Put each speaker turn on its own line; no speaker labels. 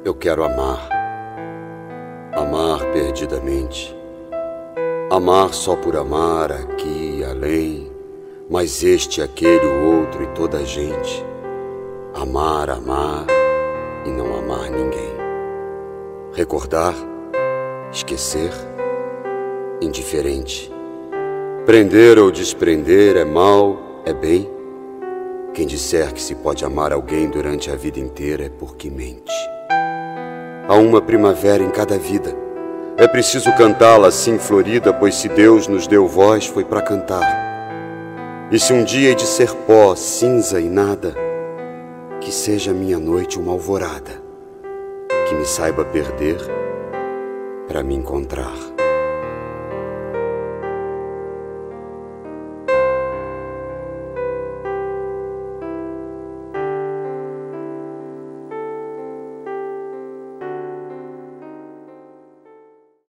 Eu quero amar, amar perdidamente, amar só por amar aqui e além, mas este, aquele, o outro e toda a gente. Amar, amar e não amar ninguém. Recordar, esquecer, indiferente. Prender ou desprender é mal, é bem. Quem disser que se pode amar alguém durante a vida inteira é porque mente. Há uma primavera em cada vida. É preciso cantá-la assim florida, pois se Deus nos deu voz foi para cantar. E se um dia hei de ser pó, cinza e nada, que seja minha noite uma alvorada, que me saiba perder para me encontrar.